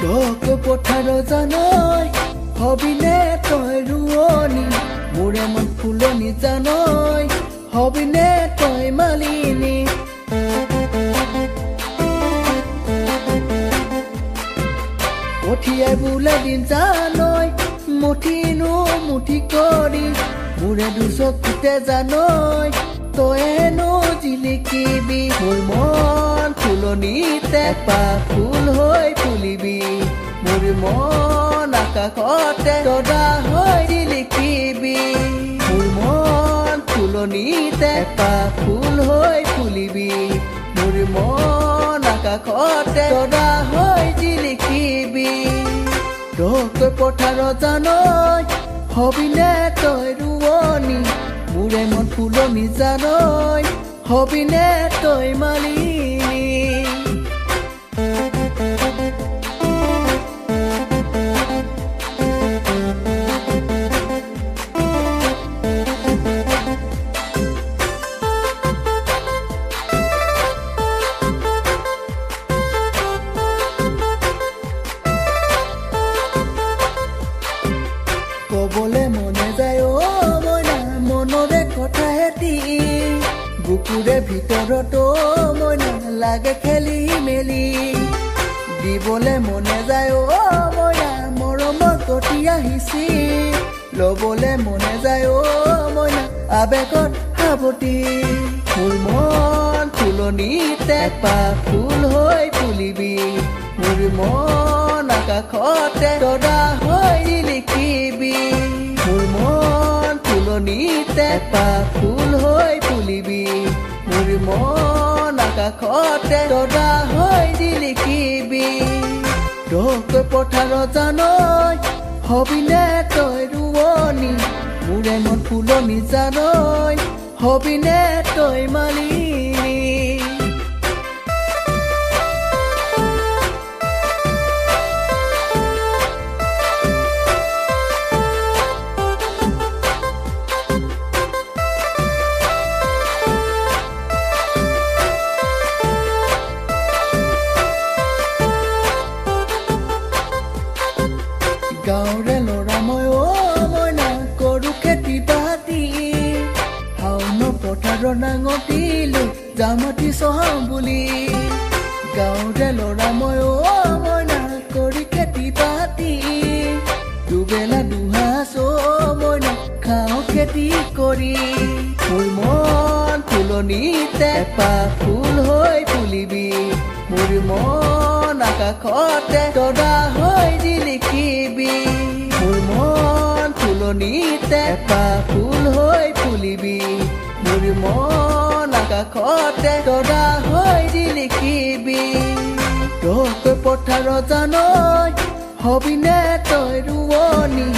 তোক পথাৰ জানৈ হবিনে তই ৰুৱনি মোৰে মন ফুলনি জানৈ হবিনে তই মালিনী কঠিয়াই বোলে দিন জানৈ মুঠিনো মুঠি কৰি মোৰে দুচকুতে জানৈ তইনো জিলিকিবি মোৰ মন ফুলনিতে এপাহ ফুল হৈ ফুলিবি মোৰ মন আকাশতে তৰা হৈ জিলিকিবি মোৰ মন ফুলনিতে এপাহ ফুল হৈ ফুলিবি মোৰ মন আকাশতে তৰা হৈ জিলিকিবি তোক পথাৰ জানৈ হবিনে তই ৰুৱনি মোৰে মন ফুলনি জানৈ হবিনে তই মালিনী কবলে মনে যায় অ মইনা মনৰে কথা হেতি বুকুৰে ভিতৰতো মইনা লাগে খেলি মেলি দিবলে মনে যায় অ মইনা মৰমৰ গতি আহিছি লবলে মনে যায় অ মইনা আবেগত সাৱটি মোৰ মন ফুলনিতে এপাহ ফুল হৈ ফুলিবি মোৰ মন আকাশতে তৰা হৈ জিলিকিবি মোৰ মন ফুলনিতে এপাহ ফুল হৈ ফুলিবি মোৰ মন আকাশতে তৰা হৈ জিলিকিবি তোক পথাৰ জানৈ হবিনে তই ৰুৱনি মোৰে মন ফুলনি জানৈ হবিনে তই মালিনী গাঁৱৰে ল'ৰা মই অ মইনা কৰো খেতি বাতি শাওণ পথাৰ নাঙঠিলো জামাটি চহাওঁ বুলি গাঁৱৰে ল'ৰা মই অ মইনা কৰি খেতি বাতি দুবেলা দুসাঁজ অ মইনা খাওঁ খেতি কৰি মোৰ মন ফুলনিতে এপাহ ফুল হৈ ফুলিবি মোৰ মন আকাশতে তৰা হৈ জিলিকিবি মোৰ মন ফুলনিতে এপাহ ফুল হৈ ফুলিবি মোৰ মন আকাশতে তৰা হৈ জিলিকিবি তোক পথাৰ জানৈ হবিনে তই ৰুৱনি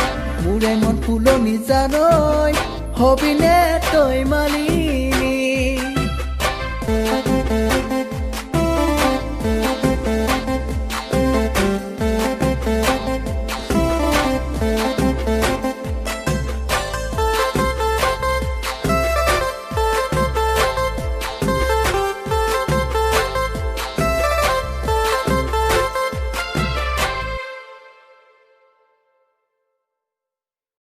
মোৰে মন ফুলনি জানৈ হবিনে তই মালিনী